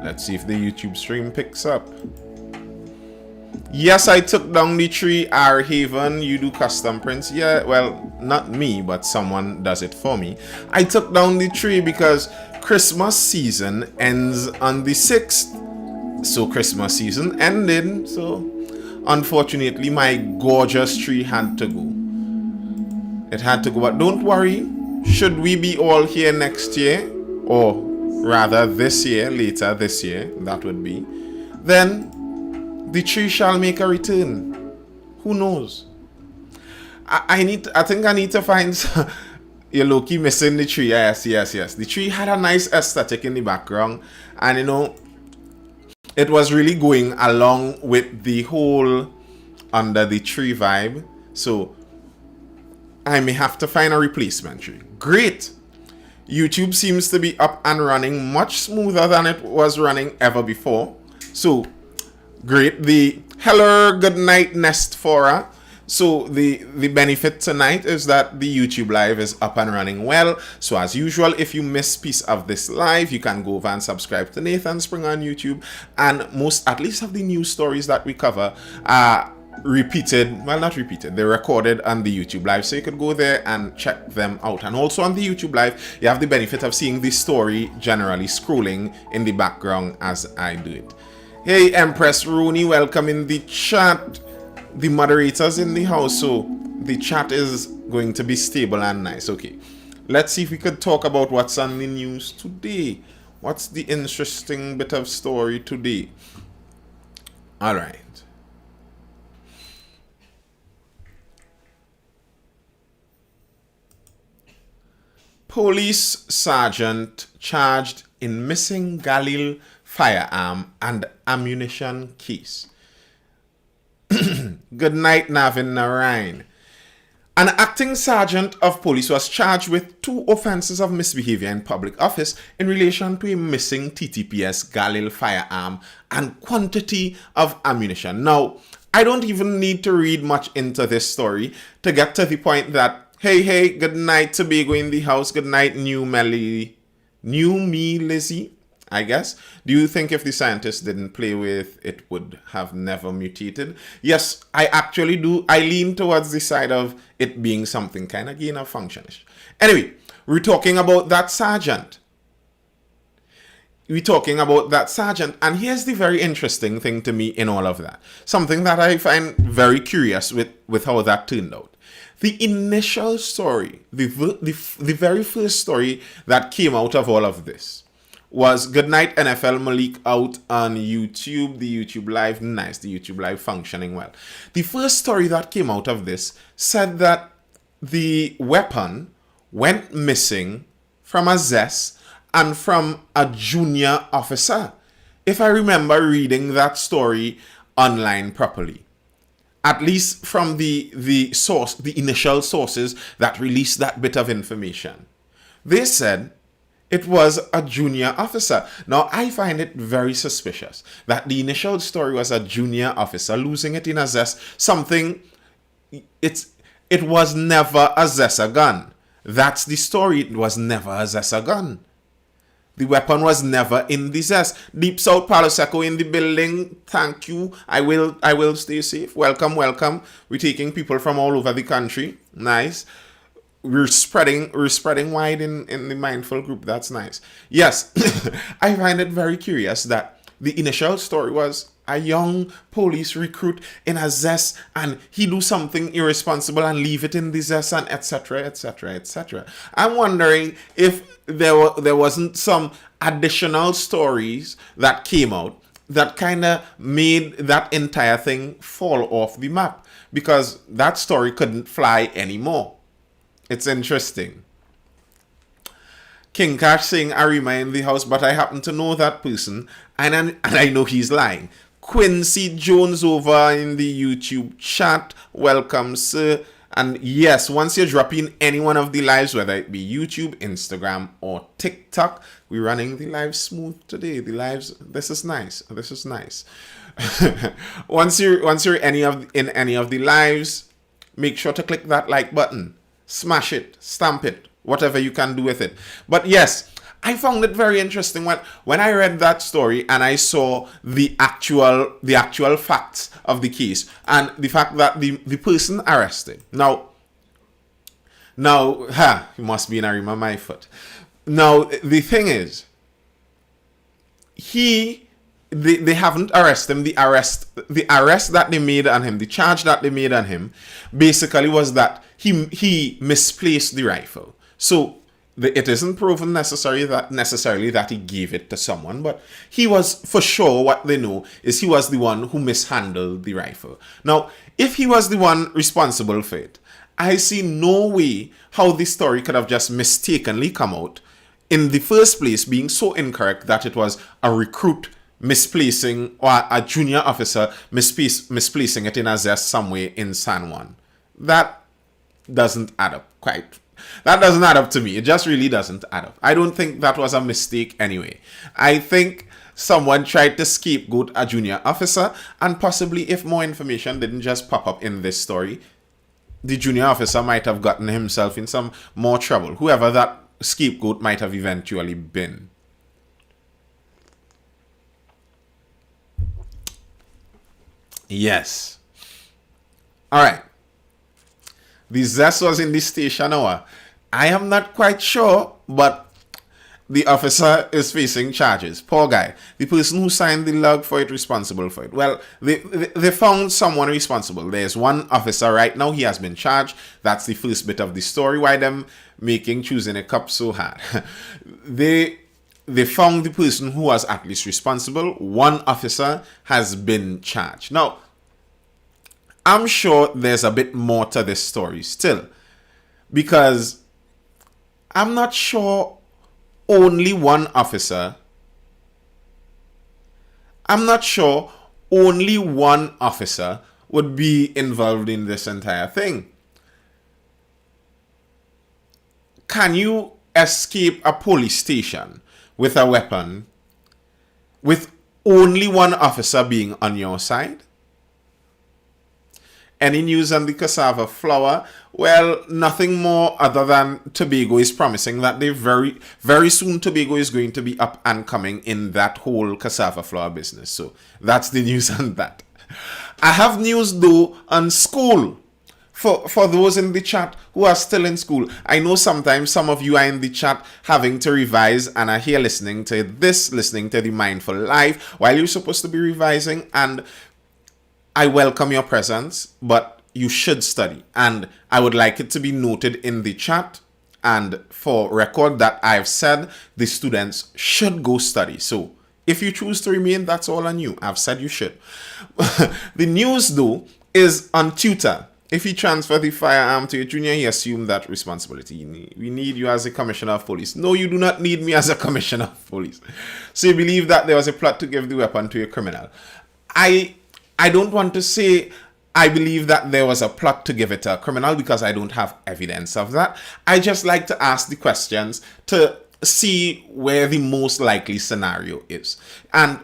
Let's see if the YouTube stream picks up. Yes, I took down the tree. R Haven, you do custom prints. Yeah, well, not me, but someone does it for me. I took down the tree because Christmas season ends on the 6th. So Christmas season ended. So unfortunately, my gorgeous tree had to go. It had to go, but don't worry. Should we be all here next year, or rather this year, later this year, that would be, then the tree shall make a return. Who knows? I think I need to find you're low-key missing the tree. Yes. The tree had a nice aesthetic in the background, and you know, it was really going along with the whole under the tree vibe. So I may have to find a replacement tree. Great. YouTube seems to be up and running much smoother than it was running ever before. So great. The hello, good night, Nest Fora. So the benefit tonight is that the YouTube live is up and running well. So as usual, if you miss piece of this live, you can go over and subscribe to Nathan Spring on YouTube. And at least of the news stories that we cover are repeated, well, not repeated, they're recorded on the YouTube live, so you could go there and check them out. And also on the YouTube live, you have the benefit of seeing the story generally scrolling in the background as I do it. Hey, Empress Rooney, welcome in the chat. The moderators in the house, so the chat is going to be stable and nice. Okay, let's see if we could talk about what's on the news today. What's the interesting bit of story today? All right. Police sergeant charged in missing Galil firearm and ammunition case. Good night, Navin Narain. An acting sergeant of police was charged with 2 offenses of misbehavior in public office in relation to a missing TTPS Galil firearm and quantity of ammunition. Now, I don't even need to read much into this story to get to the point that, hey, good night, Tobago in the house, good night, New Me Lizzie, I guess. Do you think if the scientists didn't play with it would have never mutated? Yes, I actually do. I lean towards the side of it being something kind of gain of functionish. Anyway, we're talking about that sergeant. And here's the very interesting thing to me in all of that. Something that I find very curious with how that turned out. The initial story, the very first story that came out of all of this was Goodnight NFL Malik out on YouTube, the YouTube live, nice, the YouTube live functioning well. The first story that came out of this said that the weapon went missing from a ZES and from a junior officer, if I remember reading that story online properly. At least from the source, the initial sources that released that bit of information. They said it was a junior officer. Now, I find it very suspicious that the initial story was a junior officer losing it in a ZES. It was never a ZESA gun. That's the story. It was never a ZESA gun. The weapon was never in the ZES. Deep South Palo Seco in the building. Thank you. I will stay safe. Welcome. We're taking people from all over the country. Nice. We're spreading wide in the Mindful group. That's nice. Yes, I find it very curious that the initial story was a young police recruit in a ZES and he do something irresponsible and leave it in the ZES and etc. I'm wondering if there wasn't some additional stories that came out that kind of made that entire thing fall off the map, because that story couldn't fly anymore. It's interesting. King Cash saying Arima in the house, but I happen to know that person and I know he's lying. Quincy Jones over in the YouTube chat. Welcome, sir. And yes, once you drop in any one of the lives, whether it be YouTube, Instagram, or TikTok, we're running the live smooth today. The lives, this is nice. once you're in any of the lives, make sure to click that like button. Smash it, stamp it, whatever you can do with it. But yes, I found it very interesting when I read that story and I saw the actual facts of the case and the fact that the person arrested. He must be in a rim of my foot. Now, the thing is, they haven't arrested him. The arrest that they made on him, the charge that they made on him, basically was that he misplaced the rifle. So it isn't proven necessarily that he gave it to someone, but he was, for sure, what they know is he was the one who mishandled the rifle. Now, if he was the one responsible for it, I see no way how this story could have just mistakenly come out in the first place, being so incorrect that it was a recruit misplacing, or a junior officer misplacing it in a zest somewhere in San Juan. That doesn't add up quite. That doesn't add up to me. It just really doesn't add up. I don't think that was a mistake anyway. I think someone tried to scapegoat a junior officer, and possibly if more information didn't just pop up in this story, the junior officer might have gotten himself in some more trouble, whoever that scapegoat might have eventually been. Yes. Alright. The zest was in the station hour. I am not quite sure, but the officer is facing charges. Poor guy. The person who signed the log for it responsible for it. Well, they found someone responsible. There's one officer right now. He has been charged. That's the first bit of the story. Why them choosing a cop so hard? They found the person who was at least responsible. One officer has been charged. Now, I'm sure there's a bit more to this story still, because I'm not sure only one officer would be involved in this entire thing. Can you escape a police station with a weapon with only one officer being on your side? Any news on the cassava flour? Well, nothing more other than Tobago is promising that they very, very soon Tobago is going to be up and coming in that whole cassava flour business. So that's the news on that. I have news though on school. For those in the chat who are still in school, I know sometimes some of you are in the chat having to revise and are here listening to the Mindful Live while you're supposed to be revising, and I welcome your presence, but you should study. And I would like it to be noted in the chat and for record that I've said the students should go study. So if you choose to remain, that's all on you. I've said you should. The news, though, is on tutor. If you transfer the firearm to your junior, he assumed that responsibility. We need you as a commissioner of police. No, you do not need me as a commissioner of police. So you believe that there was a plot to give the weapon to a criminal. I don't want to say I believe that there was a plot to give it to a criminal, because I don't have evidence of that. I just like to ask the questions to see where the most likely scenario is. And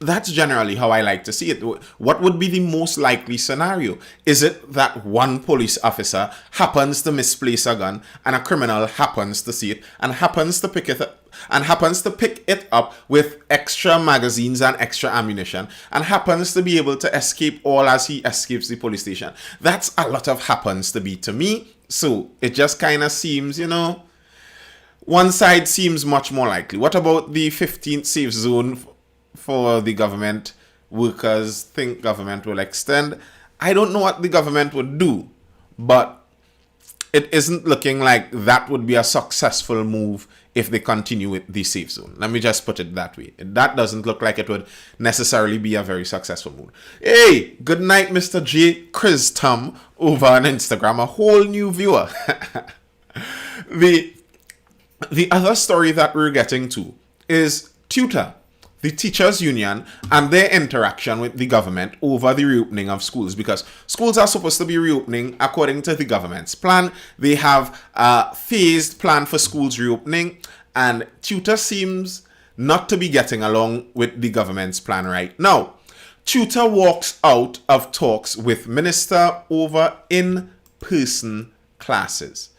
that's generally how I like to see it. What would be the most likely scenario? Is it that one police officer happens to misplace a gun and a criminal happens to see it and happens to pick it up with extra magazines and extra ammunition and happens to be able to escape all as he escapes the police station? That's a lot of happens to be to me. So it just kind of seems, one side seems much more likely. What about the 15th safe zone for the government workers? Think government will extend? I don't know what the government would do, but it isn't looking like that would be a successful move if they continue with the safe zone. Let me just put it that way. That doesn't look like it would necessarily be a very successful move. Hey, good night, Mr. J. Chris Tom over on Instagram, a whole new viewer. The other story that we're getting to is tutor, the teachers union, and their interaction with the government over the reopening of schools, because schools are supposed to be reopening according to the government's plan. They have a phased plan for schools reopening, and tutor seems not to be getting along with the government's plan right now. Tutor walks out of talks with minister over in-person classes.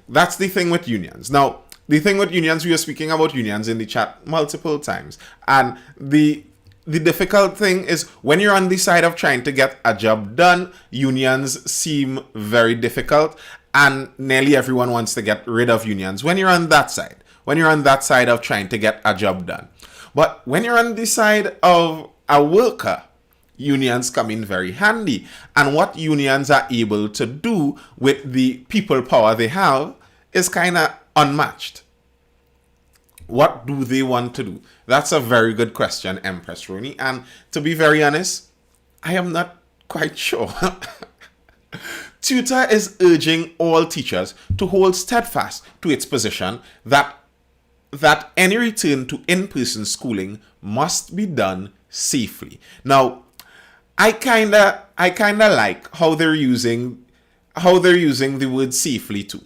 That's the thing with unions. Now, the thing with unions, we were speaking about unions in the chat multiple times, and the difficult thing is when you're on the side of trying to get a job done, unions seem very difficult, and nearly everyone wants to get rid of unions when you're on that side. When you're on that side of trying to get a job done. But when you're on the side of a worker, unions come in very handy. And what unions are able to do with the people power they have is kind of unmatched. What do they want to do? That's a very good question, Empress Rooney. And to be very honest, I am not quite sure. Tutor is urging all teachers to hold steadfast to its position that any return to in-person schooling must be done safely. Now, I kinda like how they're using the word safely too,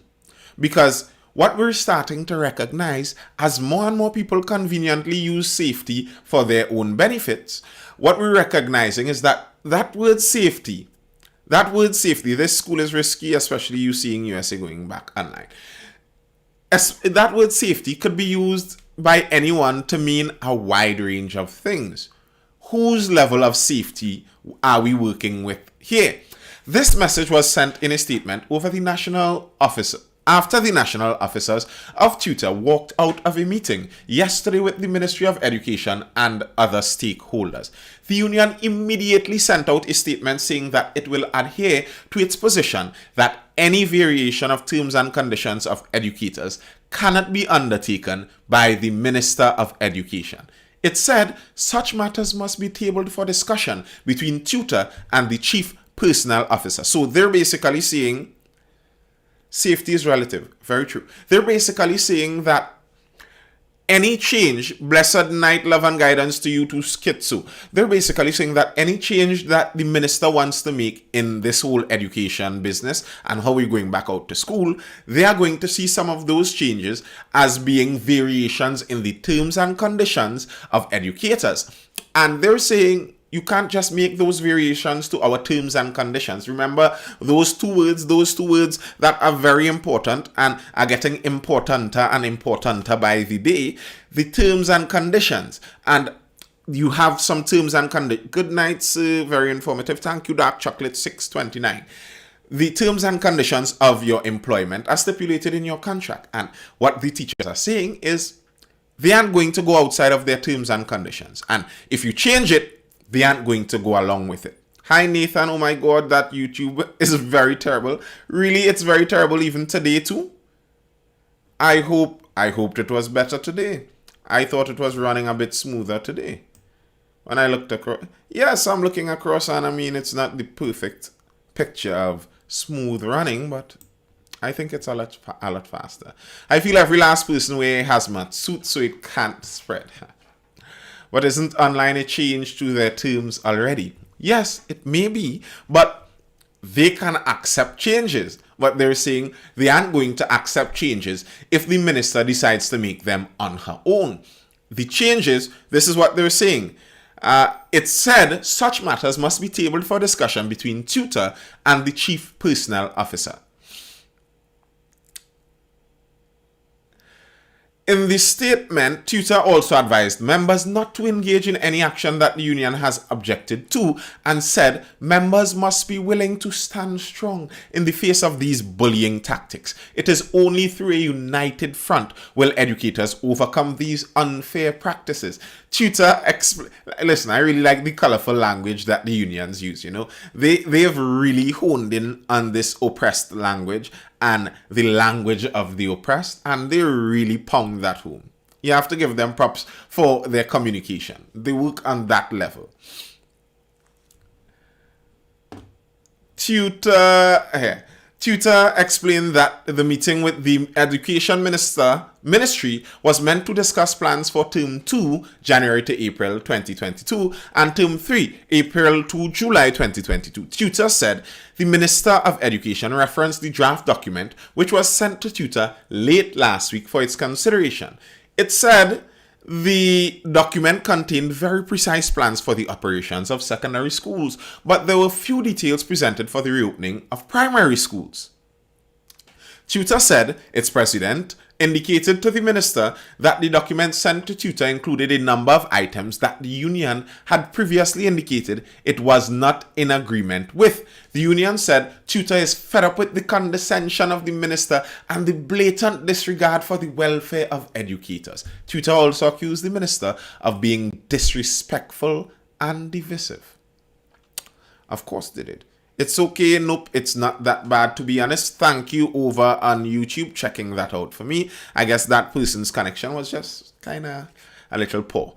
because what we're starting to recognize as more and more people conveniently use safety for their own benefits, what we're recognizing is that word safety, this school is risky, especially you seeing USA going back online. That word safety could be used by anyone to mean a wide range of things. Whose level of safety are we working with here? This message was sent in a statement after the national officers of tutor walked out of a meeting yesterday with the Ministry of Education and other stakeholders. The union immediately sent out a statement saying that it will adhere to its position that any variation of terms and conditions of educators cannot be undertaken by the Minister of Education. It said such matters must be tabled for discussion between tutor and the chief personnel officer. So they're basically saying safety is relative. Very true. They're basically saying that any change, blessed night, love and guidance to you to Skitsu. They're basically saying that any change that the minister wants to make in this whole education business and how we're going back out to school, they are going to see some of those changes as being variations in the terms and conditions of educators. And they're saying you can't just make those variations to our terms and conditions. Remember those two words that are very important and are getting importanter and importanter by the day. The terms and conditions. And you have some terms and conditions. Good night, sir. Very informative. Thank you, Dark Chocolate 629. The terms and conditions of your employment are stipulated in your contract. And what the teachers are saying is they aren't going to go outside of their terms and conditions. And if you change it, they aren't going to go along with it. Hi, Nathan. Oh my God, that YouTube is very terrible. Really, it's very terrible even today too. I hoped it was better today. I thought it was running a bit smoother today. When I looked across, yes, I'm looking across and I mean, it's not the perfect picture of smooth running, but I think it's a lot faster. I feel every last person wears a hazmat suit so it can't spread. But isn't online a change to their terms already? Yes, it may be, but they can accept changes. But they're saying they aren't going to accept changes if the minister decides to make them on her own. The changes, this is what they're saying. It said such matters must be tabled for discussion between tutor and the chief personnel officer. In the statement, tutor also advised members not to engage in any action that the union has objected to and said members must be willing to stand strong in the face of these bullying tactics. It is only through a united front will educators overcome these unfair practices. Tutor listen, I really like the colorful language that the unions use, you know. They have really honed in on this oppressed language and the language of the oppressed, and they really pound that home. You have to give them props for their communication. They work on that level. Tutor explained that the meeting with the Education Ministry was meant to discuss plans for Term 2, January to April 2022, and Term 3, April to July 2022. Tutor said the Minister of Education referenced the draft document, which was sent to Tutor late last week for its consideration. It said the document contained very precise plans for the operations of secondary schools, but there were few details presented for the reopening of primary schools. Tutor said its president indicated to the minister that the document sent to tutor included a number of items that the union had previously indicated it was not in agreement with. The union said tutor is fed up with the condescension of the minister and the blatant disregard for the welfare of educators. Tutor also accused the minister of being disrespectful and divisive. Of course they did. It's okay, nope, it's not that bad, to be honest. Thank you over on YouTube checking that out for me. I guess that person's connection was just kind of a little poor.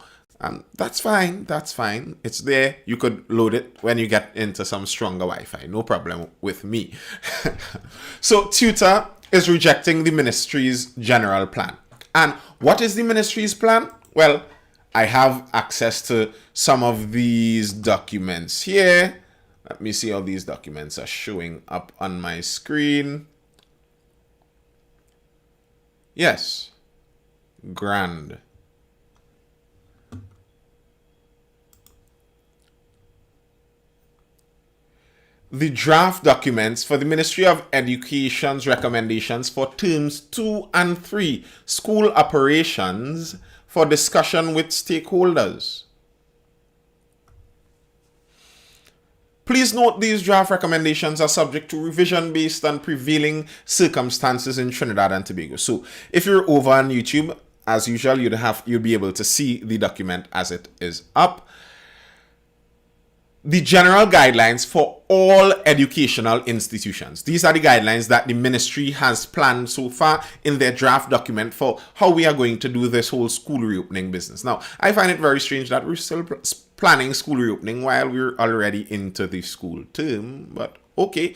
That's fine, that's fine. It's there. You could load it when you get into some stronger Wi-Fi. No problem with me. So tutor is rejecting the ministry's general plan. And what is the ministry's plan? Well, I have access to some of these documents here. Let me see how these documents are showing up on my screen. Yes. Grand. The draft documents for the Ministry of Education's recommendations for terms 2 and 3 school operations for discussion with stakeholders. Please note these draft recommendations are subject to revision based on prevailing circumstances in Trinidad and Tobago. So if you're over on YouTube, as usual, you'll be able to see the document as it is up. The general guidelines for all educational institutions. These are the guidelines that the ministry has planned so far in their draft document for how we are going to do this whole school reopening business. Now, I find it very strange that we're still planning school reopening while we're already into the school term, but okay.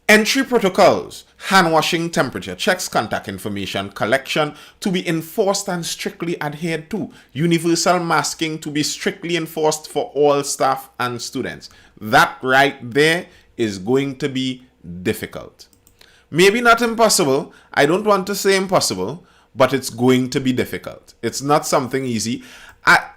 Entry protocols, hand washing, temperature checks, contact information collection to be enforced and strictly adhered to. Universal masking to be strictly enforced for all staff and students. That right there is going to be difficult. Maybe not impossible. I don't want to say impossible, but it's going to be difficult. It's not something easy. I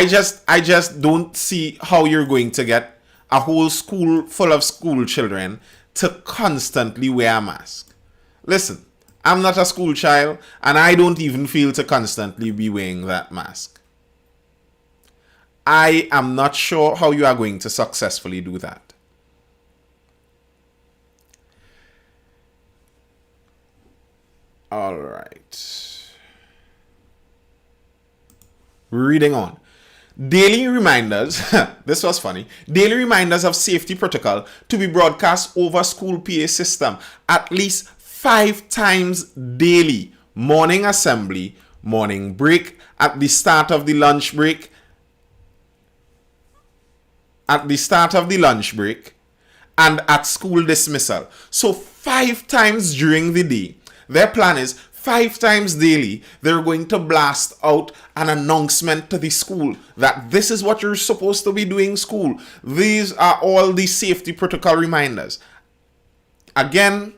just don't see how you're going to get a whole school full of school children to constantly wear a mask. Listen, I'm not a school child, and I don't even feel to constantly be wearing that mask. I am not sure how you are going to successfully do that. All right. Reading on. Daily reminders, this was funny, daily reminders of safety protocol to be broadcast over school PA system at least 5 times daily. Morning assembly, morning break, at the start of the lunch break, and at school dismissal. So 5 times during the day. Their plan is 5 times daily, they're going to blast out an announcement to the school that this is what you're supposed to be doing, school. These are all the safety protocol reminders. Again,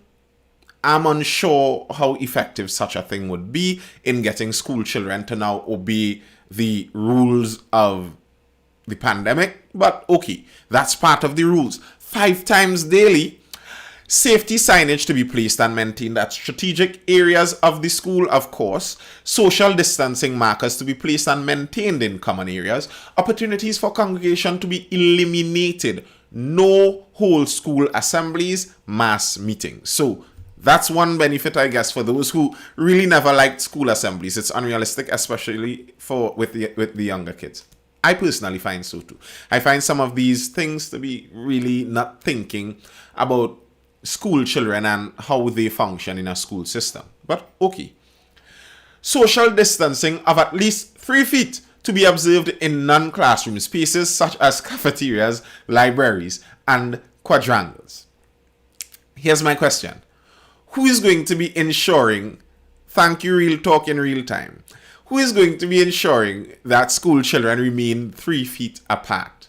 I'm unsure how effective such a thing would be in getting school children to now obey the rules of the pandemic. But okay, that's part of the rules. 5 times daily. Safety signage to be placed and maintained at strategic areas of the school, of course. Social distancing markers to be placed and maintained in common areas. Opportunities for congregation to be eliminated. No whole school assemblies, mass meetings. So that's one benefit, I guess, for those who really never liked school assemblies. It's unrealistic, especially with the younger kids. I personally find so too. I find some of these things to be really not thinking about school children and how they function in a school system. But okay. Social distancing of at least 3 feet to be observed in non-classroom spaces such as cafeterias, libraries, and quadrangles. Here's my question. Who is going to be ensuring, thank you Real Talk in real time, who is going to be ensuring that school children remain 3 feet apart?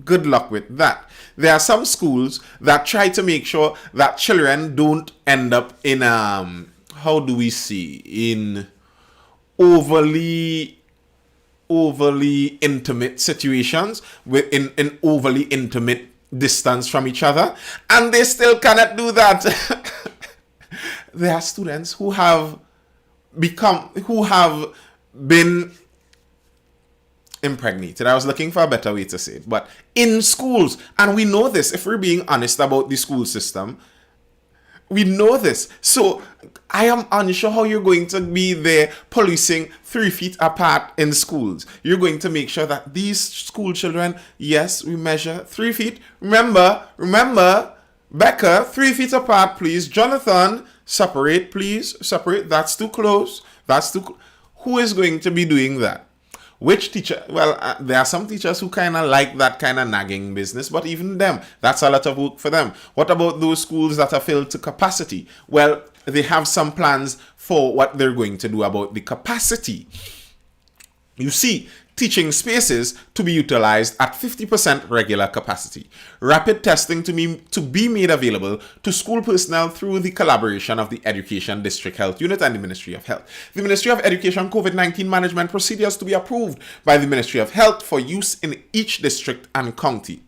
Good luck with that. There are some schools that try to make sure that children don't end up in in overly intimate situations in overly intimate distance from each other, and they still cannot do that. there are students who have been impregnated. I was looking for a better way to say it, but in schools, and we know this, if we're being honest about the school system, we know this. So I am unsure how you're going to be there policing 3 feet apart in schools. You're going to make sure that these school children, yes, we measure 3 feet. Remember, Becca, 3 feet apart, please. Jonathan, separate, please. Separate. That's too close. Who is going to be doing that? Which teacher? Well, there are some teachers who kind of like that kind of nagging business, but even them, that's a lot of work for them. What about those schools that are filled to capacity? Well, they have some plans for what they're going to do about the capacity. You see, teaching spaces to be utilized at 50% regular capacity. Rapid testing to be made available to school personnel through the collaboration of the Education District Health Unit and the Ministry of Health. The Ministry of Education COVID-19 management procedures to be approved by the Ministry of Health for use in each district and county.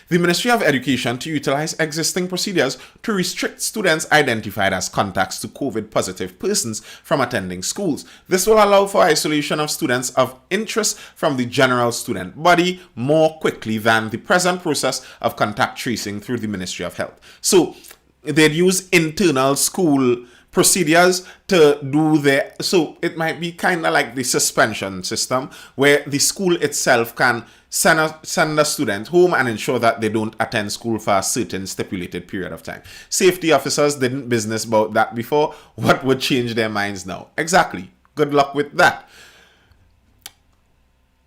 The Ministry of Education to utilize existing procedures to restrict students identified as contacts to COVID-positive persons from attending schools. This will allow for isolation of students of interest from the general student body more quickly than the present process of contact tracing through the Ministry of Health. So they'd use internal school procedures to do their, so it might be kind of like the suspension system where the school itself can send a student home and ensure that they don't attend school for a certain stipulated period of time. Safety officers didn't business about that before. What would change their minds now? Exactly. Good luck with that.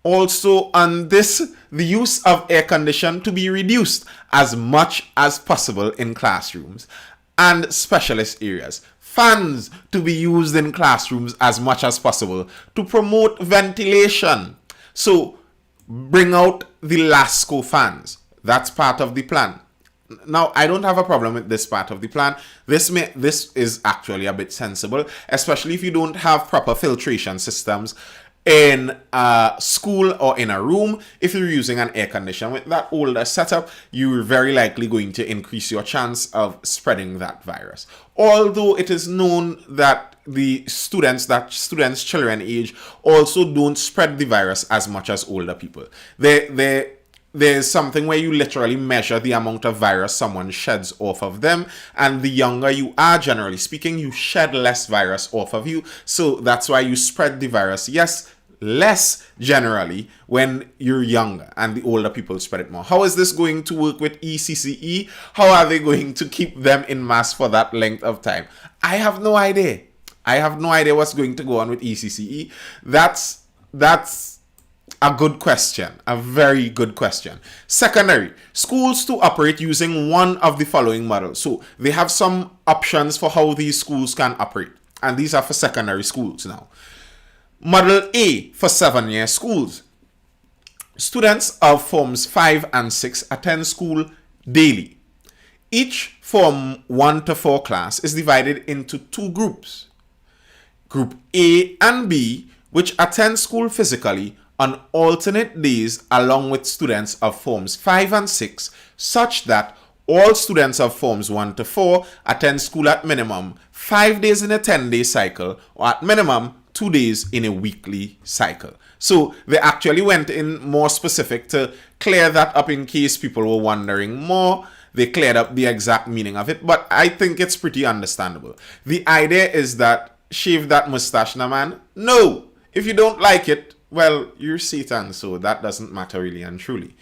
Also on this, the use of air condition to be reduced as much as possible in classrooms and specialist areas. Fans to be used in classrooms as much as possible to promote ventilation. So bring out the Lasco fans. That's part of the plan. Now, I don't have a problem with this part of the plan. This is actually a bit sensible, especially if you don't have proper filtration systems in a school or in a room. If you're using an air conditioner with that older setup, you're very likely going to increase your chance of spreading that virus. Although it is known that students children age also don't spread the virus as much as older people. There's something where you literally measure the amount of virus someone sheds off of them, and the younger you are, generally speaking, you shed less virus off of you. So that's why you spread the virus, yes, less generally when you're younger, and the older people spread it more. How is this going to work with ECCE? How are they going to keep them in mass for that length of time? I have no idea. I have no idea what's going to go on with ECCE. That's a good question, a very good question. Secondary, schools to operate using one of the following models. So they have some options for how these schools can operate, and these are for secondary schools now. Model A for 7-year schools. Students of forms 5 and 6 attend school daily. Each form 1 to 4 class is divided into 2 groups. Group A and B, which attend school physically on alternate days along with students of forms 5 and 6, such that all students of forms 1 to 4 attend school at minimum 5 days in a 10-day cycle, or at minimum 2 days in a weekly cycle. So they actually went in more specific to clear that up in case people were wondering more. They cleared up the exact meaning of it, but I think it's pretty understandable. The idea is that shave that mustache, na man. No, if you don't like it, well, you're Satan, so that doesn't matter really and truly.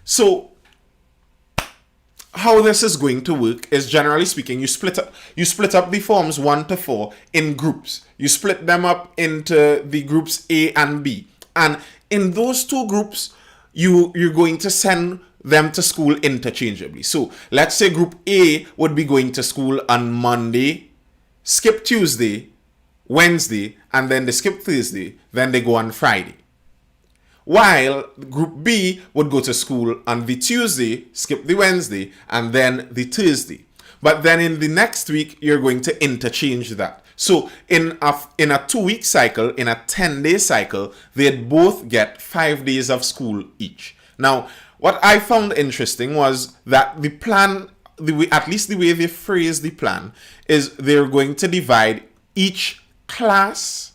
So how this is going to work is, generally speaking, you split up the forms 1 to 4 in groups. You split them up into the groups A and B, and in those 2 groups, you're going to send them to school interchangeably. So let's say group A would be going to school on Monday, skip Tuesday, Wednesday, and then they skip Thursday, then they go on Friday. While group B would go to school on the Tuesday, skip the Wednesday, and then the Thursday. But then in the next week, you're going to interchange that. So in a 2-week cycle, in a 10-day cycle, they'd both get 5 days of school each. Now, What I found interesting was that the plan, at least the way they phrase the plan, is they're going to divide each class.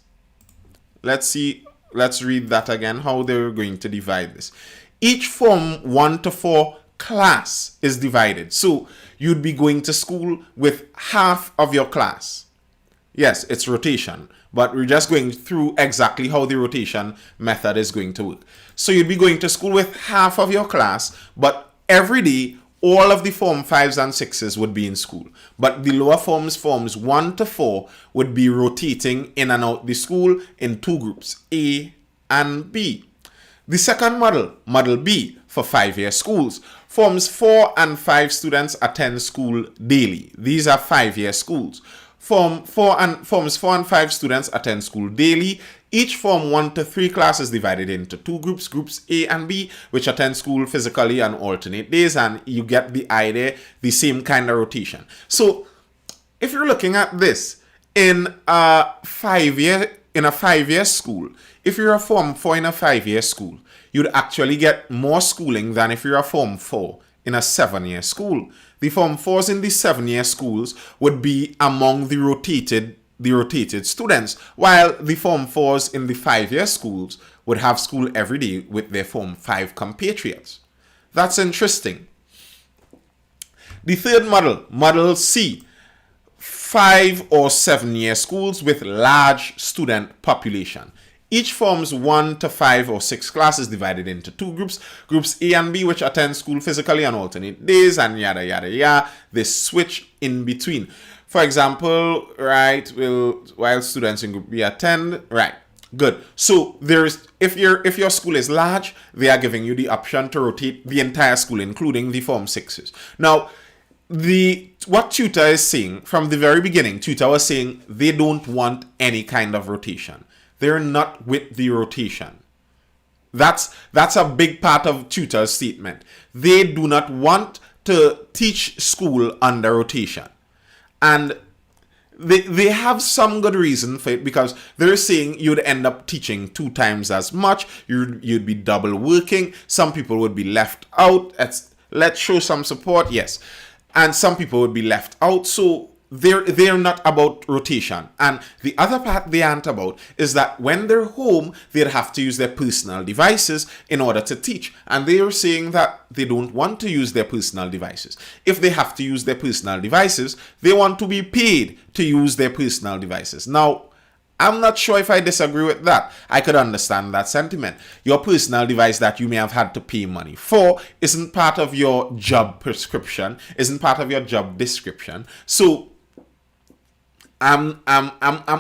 Let's read that again, how they're going to divide this. Each Form 1 to 4 class is divided. So you'd be going to school with half of your class. Yes, it's rotation, but we're just going through exactly how the rotation method is going to work. So you'd be going to school with half of your class, but every day, all of the Form 5s and 6s would be in school. But the lower forms, Forms 1 to 4, would be rotating in and out the school in two groups, A and B. The second model, Model B, for 5-year schools. Forms 4 and 5 students attend school daily. These are 5-year schools. Forms 4 and 5 students attend school daily. Each Form 1 to 3 class is divided into two groups, Groups A and B, which attend school physically on alternate days, and you get the idea, the same kind of rotation. So, if you're looking at this in a 5-year school, if you're a Form 4 in a 5-year school, you'd actually get more schooling than if you're a Form 4 in a 7-year school. The Form 4s in the 7-year schools would be among the rotated students, while the Form 4s in the 5-year schools would have school every day with their Form 5 compatriots. That's interesting. The third model, Model C, 5 or 7-year schools with large student population. Each Forms 1 to 5 or 6 class is divided into two groups, Groups A and B, which attend school physically on alternate days, and yada yada yada. They switch in between. For example, right, while students in Group B attend, right, good. So if your school is large, they are giving you the option to rotate the entire school, including the Form 6s. Now, what tutor is saying from the very beginning, tutor was saying they don't want any kind of rotation. They're not with the rotation. That's a big part of tutor's statement. They do not want to teach school under rotation. And they have some good reason for it, because they're saying you'd end up teaching 2 times as much. You'd be double working. Some people would be left out. Let's show some support, yes. And some people would be left out. So they're not about rotation. And the other part they aren't about is that when they're home, they'd have to use their personal devices in order to teach. And they are saying that they don't want to use their personal devices. If they have to use their personal devices, they want to be paid to use their personal devices. Now, I'm not sure if I disagree with that. I could understand that sentiment. Your personal device that you may have had to pay money for isn't part of your job prescription, isn't part of your job description. So I'm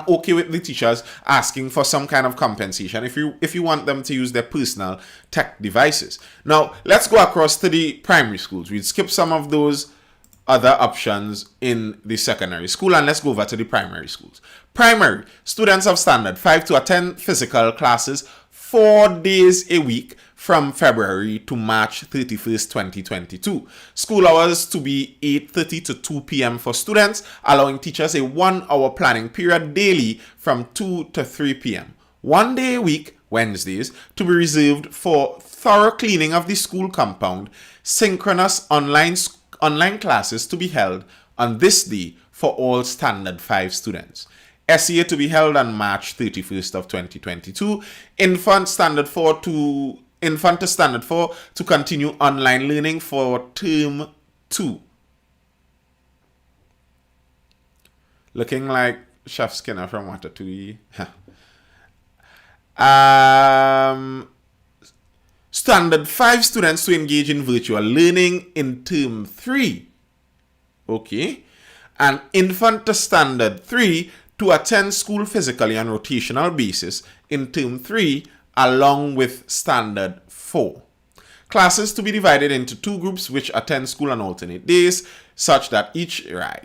okay with the teachers asking for some kind of compensation if you want them to use their personal tech devices. Now, let's go across to the primary schools. We'd skip some of those other options in the secondary school, and let's go over to the primary schools. Primary, students of standard 5 to attend physical classes 4 days a week from February to March 31st, 2022. School hours to be 8:30 to 2 p.m. for students, allowing teachers a 1-hour planning period daily from 2 to 3 p.m. 1 day a week, Wednesdays, to be reserved for thorough cleaning of the school compound. Synchronous online classes to be held on this day for all Standard 5 students. SEA to be held on March 31st of 2022. Infant to Standard 4 to continue online learning for Term 2. Looking like Chef Skinner from Ratatouille. Standard 5 students to engage in virtual learning in Term 3. Okay. And Infant to Standard 3 to attend school physically on rotational basis in Term 3 along with Standard 4. Classes to be divided into two groups which attend school on alternate days such that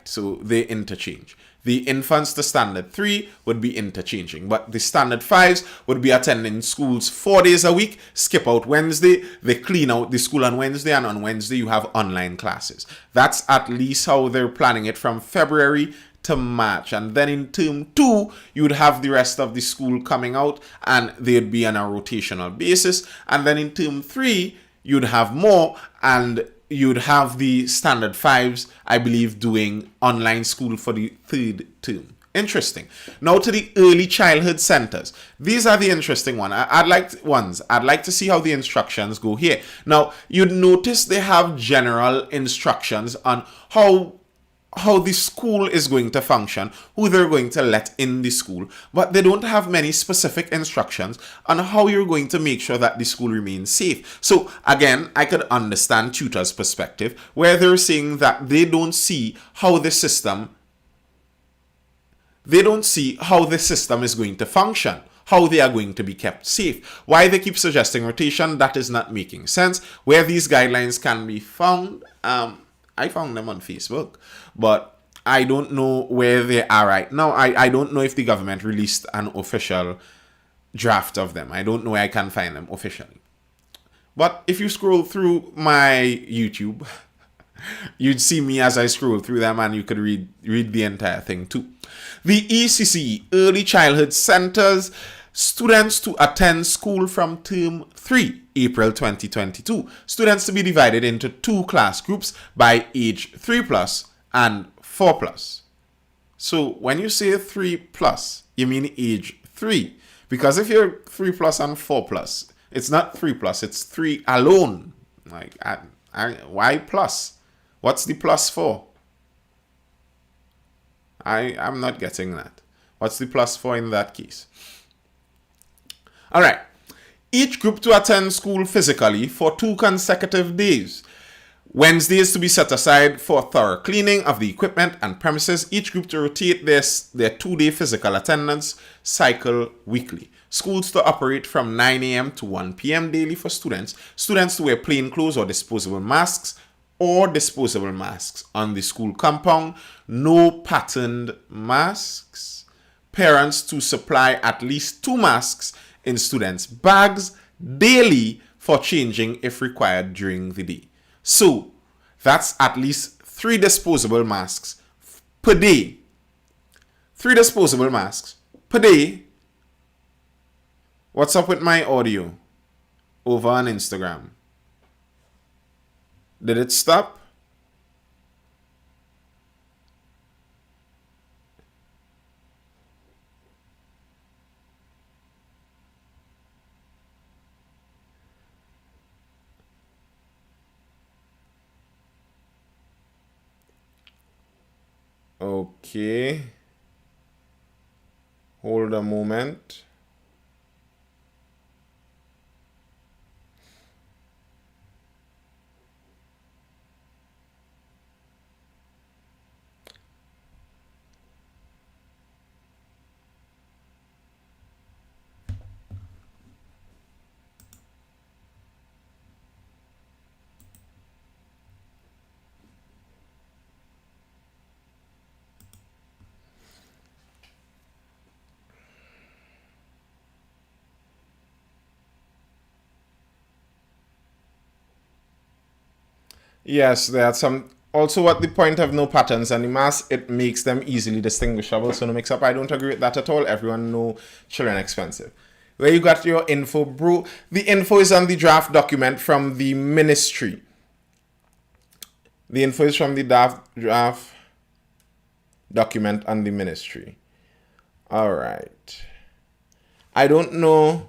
so they interchange. The infants to Standard 3 would be interchanging, but the Standard 5s would be attending schools 4 days a week, skip out Wednesday, they clean out the school on Wednesday, and on Wednesday you have online classes. That's at least how they're planning it from February to March. And then in Term 2, you would have the rest of the school coming out, and they'd be on a rotational basis. And then in Term 3, you'd have more, and you'd have the standard fives, I believe, doing online school for the third term. Interesting. Now to the early childhood centers. These are the interesting I'd like to see how the instructions go here. Now, you'd notice they have general instructions on how the school is going to function, who they're going to let in the school, but they don't have many specific instructions on how you're going to make sure that the school remains safe. So again, I could understand tutors' perspective where they're saying that they don't see how the system is going to function, how they are going to be kept safe. Why they keep suggesting rotation, that is not making sense. Where these guidelines can be found, I found them on Facebook, but I don't know where they are right now. I don't know if the government released an official draft of them. I don't know where I can find them officially. But if you scroll through my YouTube, you'd see me as I scroll through them, and you could read the entire thing too. The ECC, Early Childhood Centers, students to attend school from term 3, April 2022. Students to be divided into 2 class groups by age 3+ and 4+. So when you say 3+, you mean age 3. Because if you're 3+ and 4+, it's not 3+, it's 3 alone. Like, why plus? What's the plus for? I'm not getting that. What's the plus for in that case? All right. Each group to attend school physically for 2 consecutive days. Wednesdays to be set aside for thorough cleaning of the equipment and premises. Each group to rotate their 2-day physical attendance cycle weekly. Schools to operate from 9 a.m. to 1 p.m. daily for students. Students to wear plain clothes or disposable masks on the school compound. No patterned masks. Parents to supply at least 2 masks in students' bags daily for changing if required during the day. So that's at least 3 disposable masks per day. 3 disposable masks per day. What's up with my audio over on Instagram? Did it stop? Okay. Hold a moment. Yes, there are some. Also, at the point of no patterns and the mask, it makes them easily distinguishable. So no mix up. I don't agree with that at all. Everyone know children expensive. Where you got your info, bro? The info is on the draft document from the ministry. The info is from the draft document on the ministry. All right. I don't know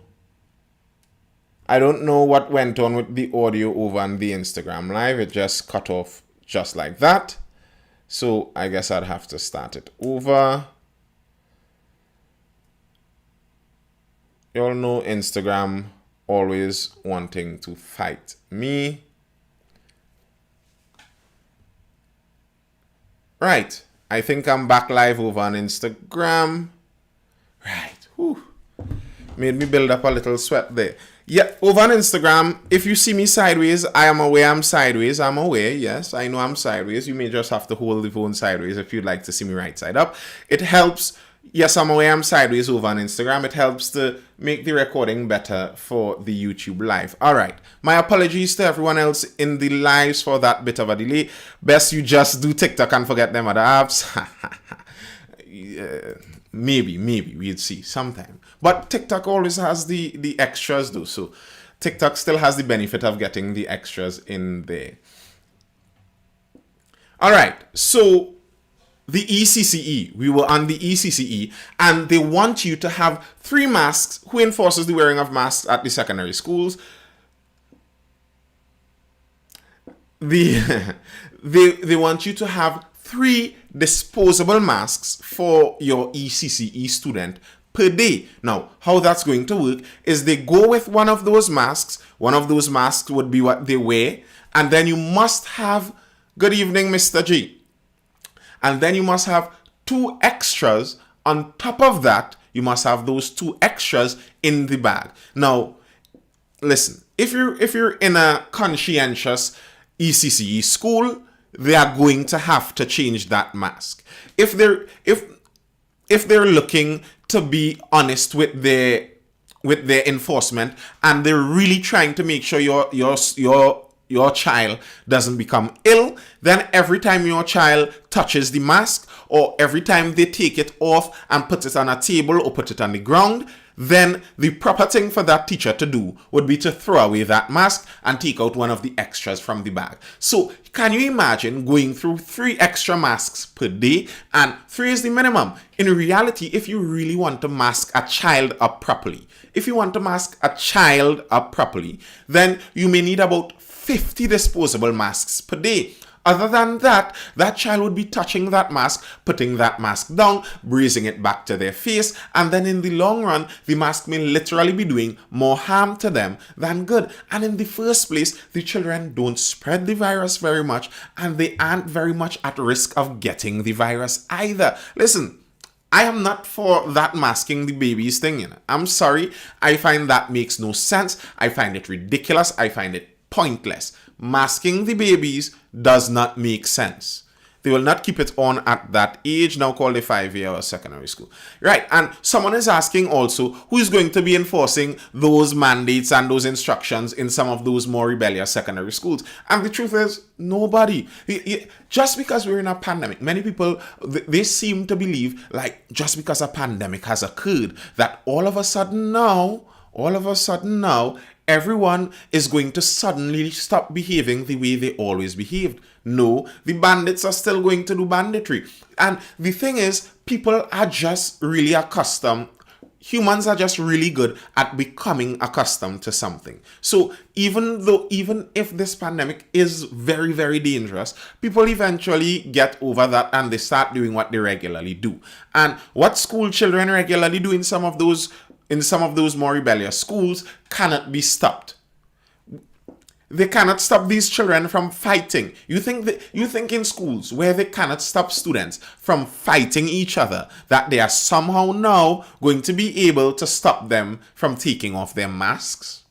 what went on with the audio over on the Instagram live. It just cut off just like that. So I guess I'd have to start it over. You all know Instagram always wanting to fight me. Right. I think I'm back live over on Instagram. Right. Whew. Made me build up a little sweat there. Yeah, over on Instagram, if you see me sideways, I am aware I'm sideways. I'm aware, yes, I know I'm sideways. You may just have to hold the phone sideways if you'd like to see me right side up. It helps. Yes, I'm aware I'm sideways over on Instagram. It helps to make the recording better for the YouTube live. All right. My apologies to everyone else in the lives for that bit of a delay. Best you just do TikTok and forget them other apps. Maybe we'll see sometime. But TikTok always has the extras though. So TikTok still has the benefit of getting the extras in there. All right, so the ECCE, we were on the ECCE, and they want you to have 3 masks. Who enforces the wearing of masks at the secondary schools? They want you to have 3 disposable masks for your ECCE student per day. Now, how that's going to work is they go with one of those masks. One of those masks would be what they wear, and then you must have, good evening, Mr. G. And then you must have 2 extras. On top of that, you must have those 2 extras in the bag. Now, listen, if you're in a conscientious ECCE school, they are going to have to change that mask. If they're looking to be honest with their enforcement, and they're really trying to make sure your child doesn't become ill, then every time your child touches the mask, or every time they take it off and put it on a table or put it on the ground, then the proper thing for that teacher to do would be to throw away that mask and take out one of the extras from the bag. So can you imagine going through 3 extra masks per day? And 3 is the minimum. In reality, if you really want to mask a child up properly, then you may need about 50 disposable masks per day. Other than that, that child would be touching that mask, putting that mask down, breathing it back to their face, and then in the long run, the mask may literally be doing more harm to them than good. And in the first place, the children don't spread the virus very much, and they aren't very much at risk of getting the virus either. Listen, I am not for that masking the babies thing, you know. I'm sorry. I find that makes no sense. I find it ridiculous. I find it pointless. Masking the babies does not make sense. They will not keep it on at that age, now called a 5-year or secondary school. Right, and someone is asking also, who is going to be enforcing those mandates and those instructions in some of those more rebellious secondary schools? And the truth is, nobody. Just because we're in a pandemic, many people, they seem to believe, like, just because a pandemic has occurred, that all of a sudden now, everyone is going to suddenly stop behaving the way they always behaved. No, the bandits are still going to do banditry. And the thing is, people are just really accustomed. Humans are just really good at becoming accustomed to something. So even if this pandemic is very, very dangerous, people eventually get over that and they start doing what they regularly do. And what school children regularly do in some of those more rebellious schools cannot be stopped. They cannot stop these children from fighting. You think in schools where they cannot stop students from fighting each other, that they are somehow now going to be able to stop them from taking off their masks?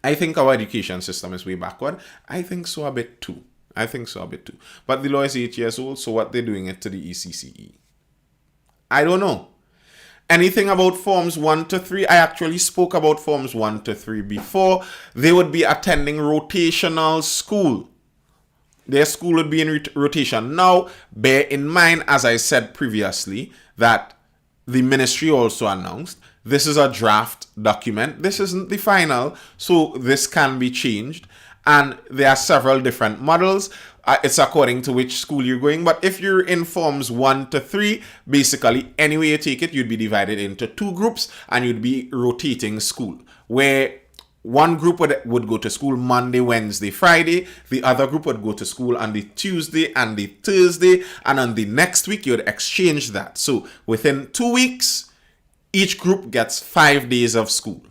I think our education system is way backward. I think so a bit too. But the law is 8 years old, so what they're doing it to the ECCE? I don't know. Anything about Forms 1 to 3? I actually spoke about Forms 1 to 3 before. They would be attending rotational school. Their school would be in rotation. Now, bear in mind, as I said previously, that the ministry also announced this is a draft document. This isn't the final, so this can be changed. And there are several different models. It's according to which school you're going. But if you're in Forms 1 to 3, basically, any way you take it, you'd be divided into 2 groups and you'd be rotating school. Where one group would go to school Monday, Wednesday, Friday. The other group would go to school on the Tuesday and the Thursday. And on the next week, you'd exchange that. So within 2 weeks, each group gets 5 days of school.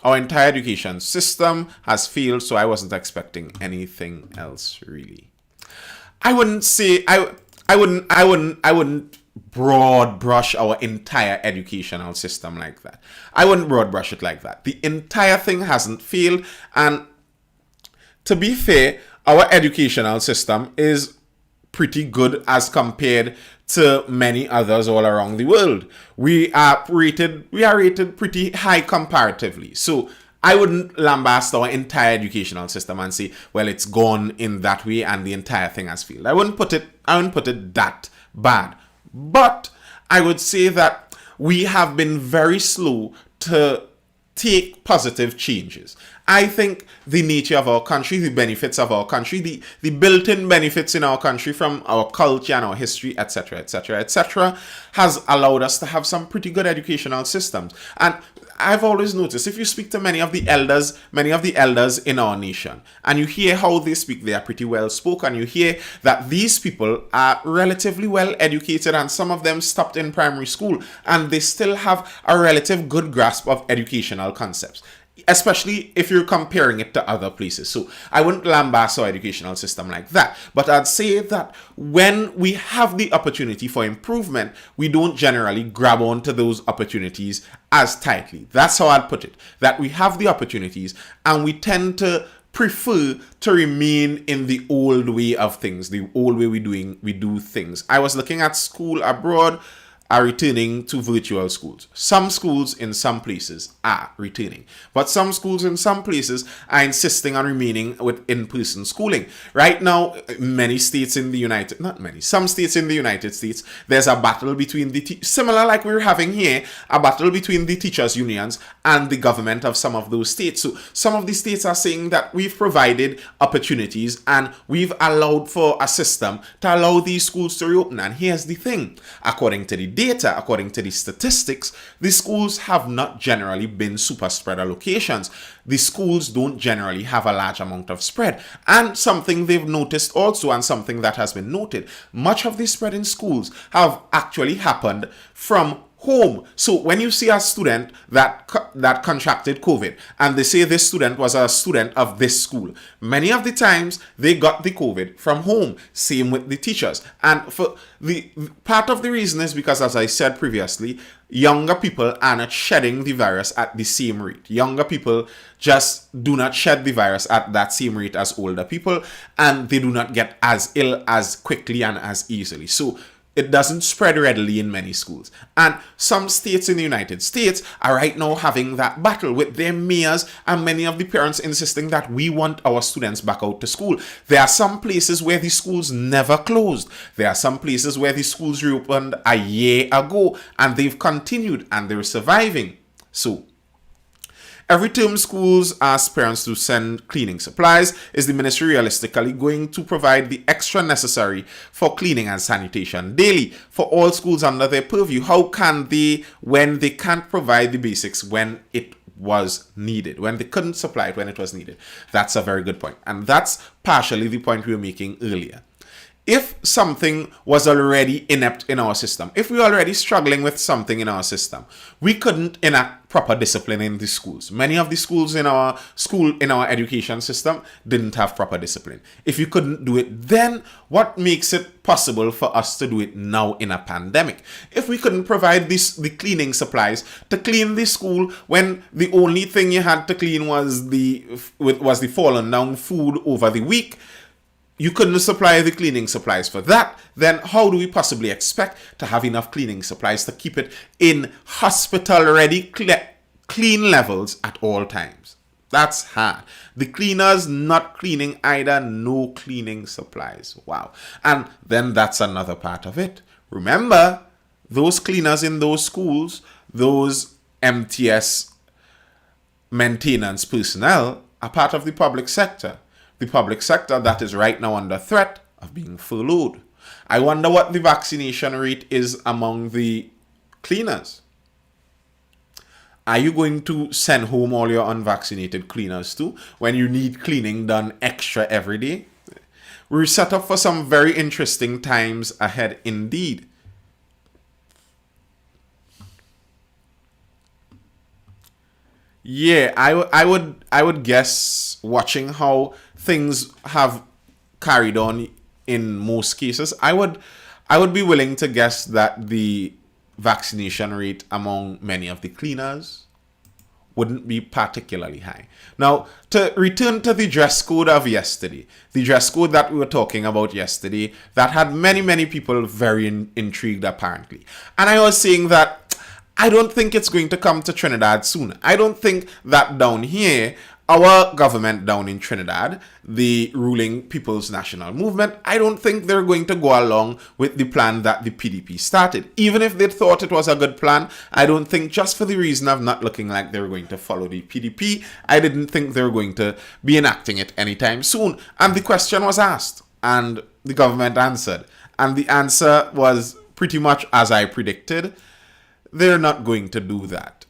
Our entire education system has failed, so I wasn't expecting anything else really. I wouldn't broad brush our entire educational system like that. I wouldn't broad brush it like that. The entire thing hasn't failed, and to be fair, our educational system is pretty good as compared to many others all around the world. We are rated pretty high comparatively. So I wouldn't lambast our entire educational system and say, well, it's gone in that way and the entire thing has failed. I wouldn't put it that bad. But I would say that we have been very slow to take positive changes. I think the nature of our country, the benefits of our country, the built-in benefits in our country from our culture and our history, etc., etc., etc., has allowed us to have some pretty good educational systems. And I've always noticed, if you speak to many of the elders in our nation, and you hear how they speak, they are pretty well spoken. You hear that these people are relatively well educated, and some of them stopped in primary school, and they still have a relative good grasp of educational concepts, especially if you're comparing it to other places. So I wouldn't lambast our educational system like that, but I'd say that when we have the opportunity for improvement, we don't generally grab onto those opportunities as tightly. That's how I'd put it, that we have the opportunities and we tend to prefer to remain in the old way of things, the old way we do things. I was looking at school abroad are returning to virtual schools. Some schools in some places are returning, but some schools in some places are insisting on remaining with in-person schooling. Right now, some states in the United States, there's a battle between similar like we're having here, a battle between the teachers' unions and the government of some of those states. So some of the states are saying that we've provided opportunities and we've allowed for a system to allow these schools to reopen. And here's the thing, according to the data, according to the statistics, the schools have not generally been super spreader locations. The schools don't generally have a large amount of spread. And something they've noticed also, and something that has been noted, much of the spread in schools have actually happened from home. So when you see a student that contracted COVID and they say this student was a student of this school, many of the times they got the COVID from home. Same with the teachers. And for the part of the reason is because, as I said previously, younger people are not shedding the virus at the same rate. Younger people just do not shed the virus at that same rate as older people, and they do not get as ill as quickly and as easily. So it doesn't spread readily in many schools. And some states in the United States are right now having that battle with their mayors and many of the parents insisting that we want our students back out to school. There are some places where the schools never closed. There are some places where the schools reopened a year ago and they've continued and they're surviving. So every term schools ask parents to send cleaning supplies. Is the ministry realistically going to provide the extra necessary for cleaning and sanitation daily for all schools under their purview? How can they, when they can't provide the basics when it was needed, when they couldn't supply it when it was needed? That's a very good point. And that's partially the point we were making earlier. If something was already inept in our system, if we were already struggling with something in our system, we couldn't enact proper discipline in the schools. Many of the schools in our education system didn't have proper discipline. If you couldn't do it then, what makes it possible for us to do it now in a pandemic? If we couldn't provide the cleaning supplies to clean the school when the only thing you had to clean was the fallen down food over the week, you couldn't supply the cleaning supplies for that, then how do we possibly expect to have enough cleaning supplies to keep it in hospital-ready clean levels at all times? That's hard. The cleaners not cleaning either, no cleaning supplies. Wow. And then that's another part of it. Remember, those cleaners in those schools, those MTS maintenance personnel are part of the public sector. The public sector that is right now under threat of being furloughed. I wonder what the vaccination rate is among the cleaners. Are you going to send home all your unvaccinated cleaners too when you need cleaning done extra every day? We're set up for some very interesting times ahead indeed. Yeah, I would guess, watching how things have carried on in most cases, I would be willing to guess that the vaccination rate among many of the cleaners wouldn't be particularly high. Now, to return to the dress code of yesterday, the dress code that we were talking about yesterday, that had many people very intrigued apparently. And I was saying that I don't think it's going to come to Trinidad soon. I don't think that down here our government down in Trinidad, the ruling People's National Movement, I don't think they're going to go along with the plan that the PDP started. Even if they thought it was a good plan, I don't think, just for the reason of not looking like they were going to follow the PDP, I didn't think they were going to be enacting it anytime soon. And the question was asked, and the government answered. And the answer was pretty much as I predicted. They're not going to do that.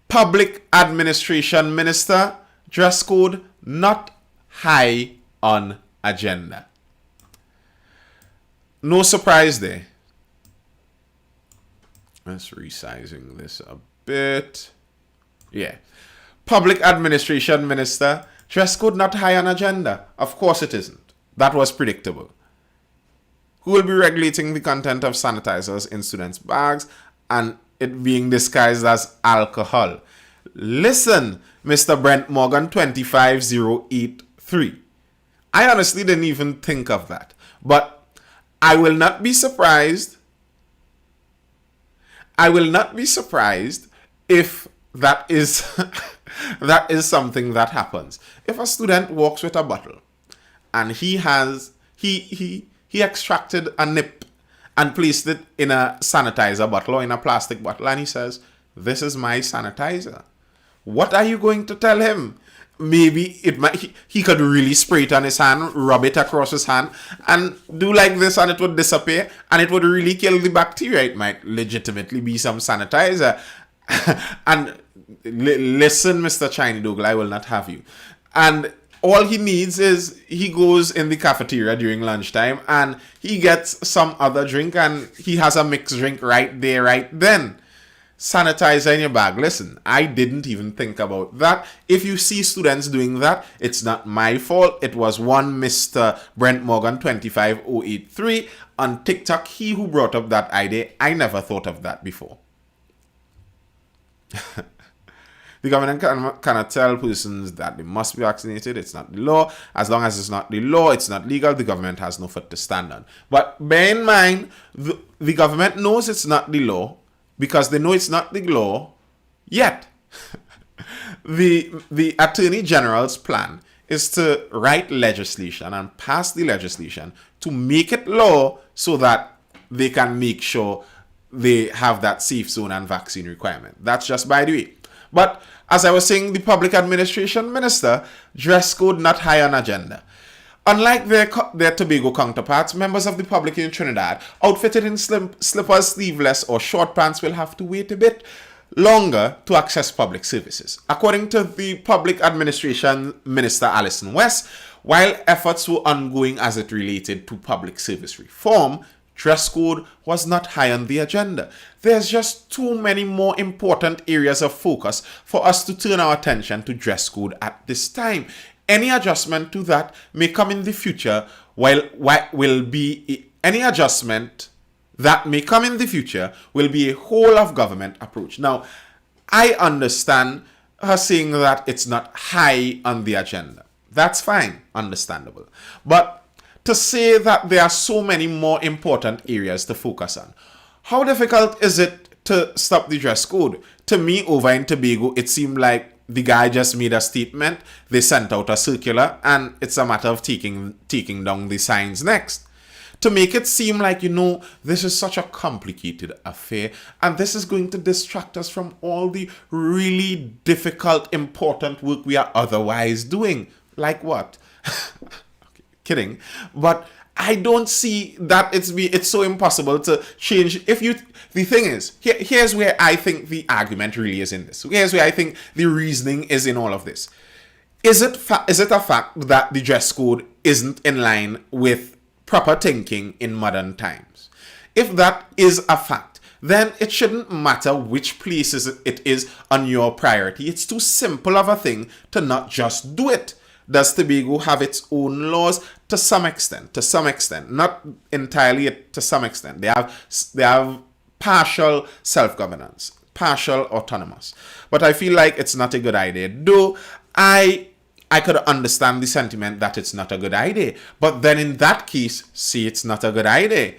Public Administration Minister, dress code not high on agenda. No surprise there. Let's resizing this a bit. Yeah. Public Administration Minister, dress code not high on agenda. Of course it isn't. That was predictable. Who will be regulating the content of sanitizers in students' bags and it being disguised as alcohol? Listen, Mr. Brent Morgan 25083. I honestly didn't even think of that. But I will not be surprised. I will not be surprised if that is that is something that happens. If a student walks with a bottle and he extracted a nip and placed it in a sanitizer bottle or in a plastic bottle and he says, "This is my sanitizer." What are you going to tell him? Maybe he could really spray it on his hand, rub it across his hand, and do like this and it would disappear and it would really kill the bacteria. It might legitimately be some sanitizer. And listen, Mr. Chiny Dougal, I will not have you. And all he needs is he goes in the cafeteria during lunchtime and he gets some other drink and he has a mixed drink right there, right then. Sanitizer in your bag. Listen, I didn't even think about that. If you see students doing that, it's not my fault. It was one Mr. Brent Morgan 25083 on TikTok, he who brought up that idea. I never thought of that before. The government cannot tell persons that they must be vaccinated. It's not the law. As long as it's not the law, it's not legal. The government has no foot to stand on. But bear in mind, the government knows it's not the law because they know it's not the law yet. The Attorney General's plan is to write legislation and pass the legislation to make it law so that they can make sure they have that safe zone and vaccine requirement. That's just by the way. But as I was saying, the Public Administration Minister, dress code not high on agenda. Unlike their Tobago counterparts, members of the public in Trinidad, outfitted in slippers, sleeveless, or short pants, will have to wait a bit longer to access public services. According to the Public Administration Minister Alison West, while efforts were ongoing as it related to public service reform, dress code was not high on the agenda. There's just too many more important areas of focus for us to turn our attention to dress code at this time. Any adjustment to that may come in the future, any adjustment that may come in the future will be a whole of government approach. Now, I understand her saying that it's not high on the agenda. That's fine, understandable. But to say that there are so many more important areas to focus on, how difficult is it to stop the dress code? To me, over in Tobago, it seemed like the guy just made a statement, they sent out a circular, and it's a matter of taking down the signs next. To make it seem like, this is such a complicated affair, and this is going to distract us from all the really difficult, important work we are otherwise doing. Like what? Kidding. But I don't see that it's so impossible to change. The thing is, here's where I think the argument really is in this. Here's where I think the reasoning is in all of this. Is it a fact that the dress code isn't in line with proper thinking in modern times? If that is a fact, then it shouldn't matter which places it is on your priority. It's too simple of a thing to not just do it. Does Tobago have its own laws? To some extent, not entirely, to some extent. They have partial self-governance, partial autonomous. But I feel like it's not a good idea. Though I could understand the sentiment that it's not a good idea. But then in that case, say it's not a good idea.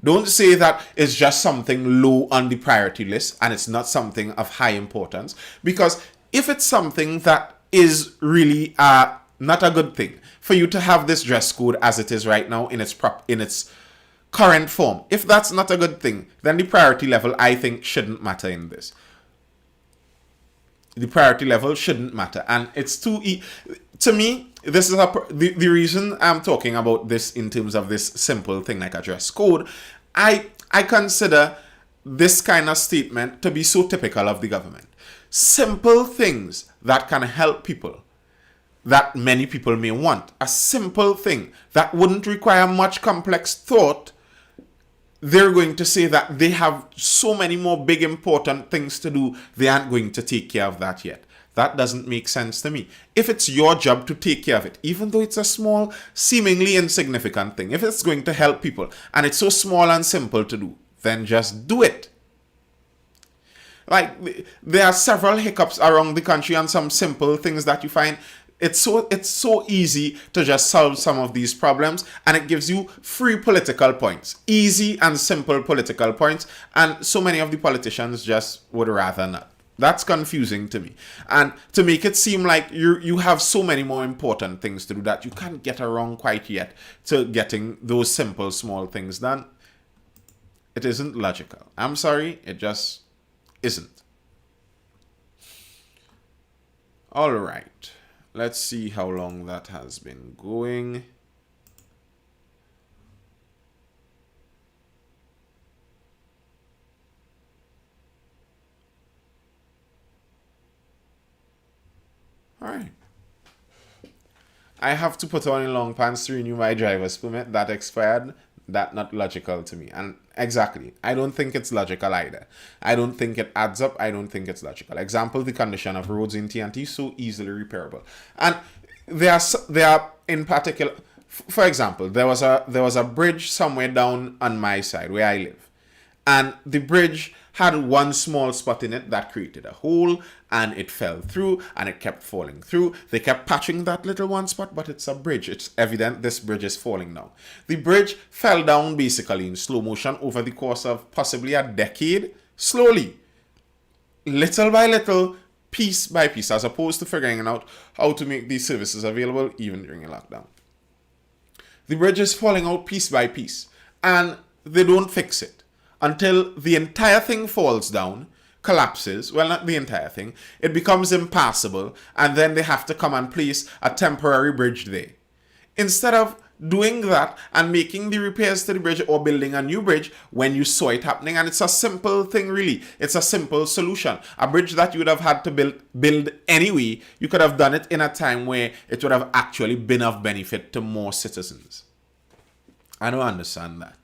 Don't say that it's just something low on the priority list and it's not something of high importance. Because if it's something that is really not a good thing for you to have this dress code as it is right now in its current form, if that's not a good thing, then the priority level, I think, shouldn't matter in this. The priority level shouldn't matter, and it's to me, this is the reason I'm talking about this in terms of this simple thing like a dress code. I consider this kind of statement to be so typical of the government. Simple things that can help people, that many people may want. A simple thing that wouldn't require much complex thought. They're going to say that they have so many more big important things to do, they aren't going to take care of that yet. That doesn't make sense to me. If it's your job to take care of it, even though it's a small, seemingly insignificant thing, if it's going to help people and it's so small and simple to do, then just do it. Like, there are several hiccups around the country and some simple things that you find it's so easy to just solve some of these problems, and it gives you free political points, easy and simple political points, and so many of the politicians just would rather not. That's confusing to me. And to make it seem like you have so many more important things to do that you can't get around quite yet to getting those simple small things done, it isn't logical. I'm sorry, it just isn't. All right. Let's see how long that has been going. All right. I have to put on in long pants to renew my driver's permit. That expired. That not logical to me. And exactly, I don't think it's logical either. I don't think it adds up. I don't think it's logical. Example, the condition of roads in TNT so easily repairable. And there are in particular, for example, there was a bridge somewhere down on my side where I live. And the bridge had one small spot in it that created a hole, and it fell through, and it kept falling through. They kept patching that little one spot, but it's a bridge. It's evident this bridge is falling now. The bridge fell down basically in slow motion over the course of possibly a decade, slowly, little by little, piece by piece, as opposed to figuring out how to make these services available even during a lockdown. The bridge is falling out piece by piece, and they don't fix it until the entire thing falls down, collapses. Well, not the entire thing. It becomes impassable, and then they have to come and place a temporary bridge there. Instead of doing that and making the repairs to the bridge or building a new bridge when you saw it happening, and it's a simple thing really. It's a simple solution. A bridge that you would have had to build anyway, you could have done it in a time where it would have actually been of benefit to more citizens. I don't understand that.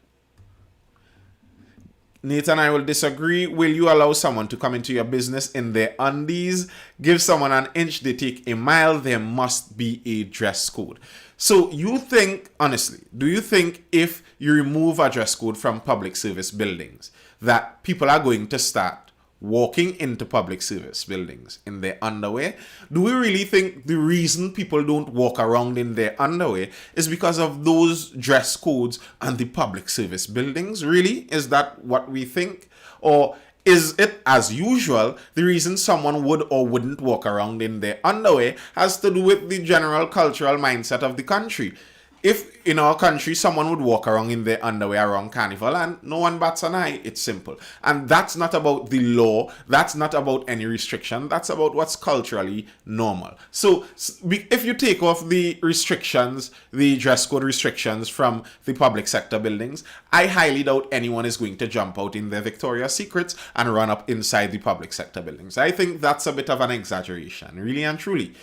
Nathan, I will disagree. Will you allow someone to come into your business in their undies? Give someone an inch, they take a mile. There must be a dress code. So you think, honestly, do you think if you remove a dress code from public service buildings that people are going to start walking into public service buildings in their underwear? Do we really think the reason people don't walk around in their underwear is because of those dress codes and the public service buildings? Really? Is that what we think? Or is it, as usual, the reason someone would or wouldn't walk around in their underwear has to do with the general cultural mindset of the country? If in our country someone would walk around in their underwear around Carnival and no one bats an eye, it's simple. And that's not about the law. That's not about any restriction. That's about what's culturally normal. So if you take off the restrictions, the dress code restrictions from the public sector buildings, I highly doubt anyone is going to jump out in their Victoria's Secrets and run up inside the public sector buildings. I think that's a bit of an exaggeration, really and truly.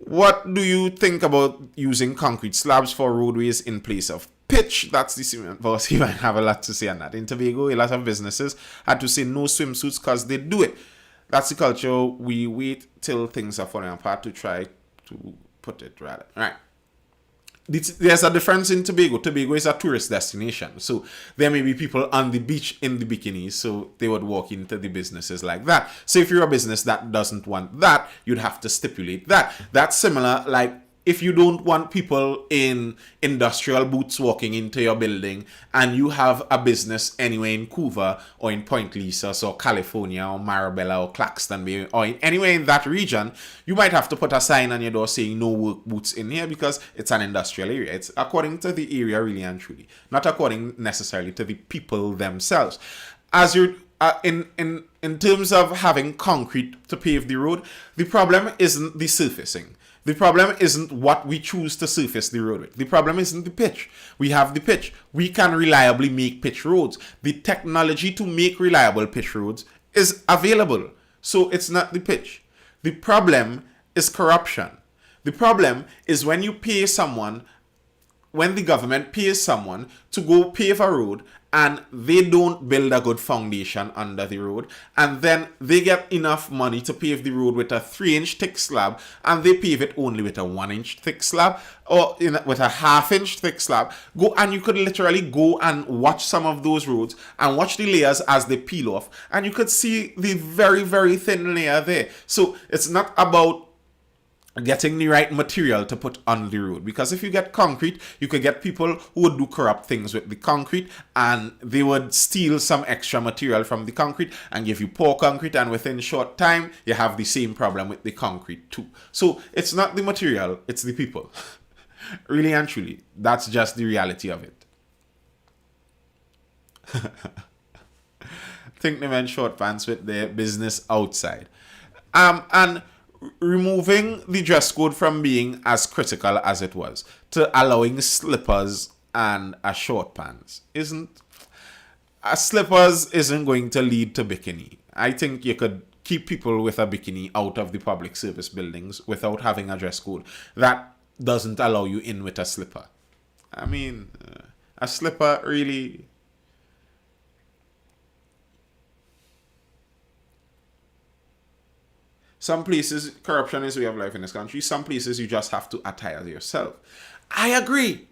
What do you think about using concrete slabs for roadways in place of pitch? That's the cement boss. He might have a lot to say on that. In Tobago, a lot of businesses had to say no swimsuits because they do it. That's the culture. We wait till things are falling apart to try to put it rather. Right. There's a difference in Tobago. Tobago is a tourist destination. So there may be people on the beach in the bikinis. So they would walk into the businesses like that. So if you're a business that doesn't want that, you'd have to stipulate that. That's similar like if you don't want people in industrial boots walking into your building, and you have a business anywhere in Couva or in Point Lisas or California or Marabella or Claxton Bay or anywhere in that region, you might have to put a sign on your door saying no work boots in here, because it's an industrial area. It's according to the area, really and truly, not according necessarily to the people themselves. As you're in terms of having concrete to pave the road, the problem isn't the surfacing. The problem isn't what we choose to surface the road with. The problem isn't the pitch. We have the pitch. We can reliably make pitch roads. The technology to make reliable pitch roads is available. So it's not the pitch. The problem is corruption. The problem is when you pay someone, when the government pays someone to go pave a road, and they don't build a good foundation under the road, and then they get enough money to pave the road with a 3-inch thick slab, and they pave it only with a 1-inch thick slab, or with a 1/2-inch thick slab. You could literally go and watch some of those roads and watch the layers as they peel off, and you could see the very, very thin layer there. So it's not about getting the right material to put on the road, because if you get concrete, you could get people who would do corrupt things with the concrete, and they would steal some extra material from the concrete and give you poor concrete, and within a short time you have the same problem with the concrete too. So it's not the material, it's the people. Really and truly, that's just the reality of it. Think they meant short pants with their business outside. And removing the dress code from being as critical as it was to allowing slippers and a short pants slippers isn't going to lead to bikini. I think you could keep people with a bikini out of the public service buildings without having a dress code that doesn't allow you in with a slipper. I mean, a slipper really... Some places, corruption is way of life in this country. Some places you just have to attire yourself. I agree.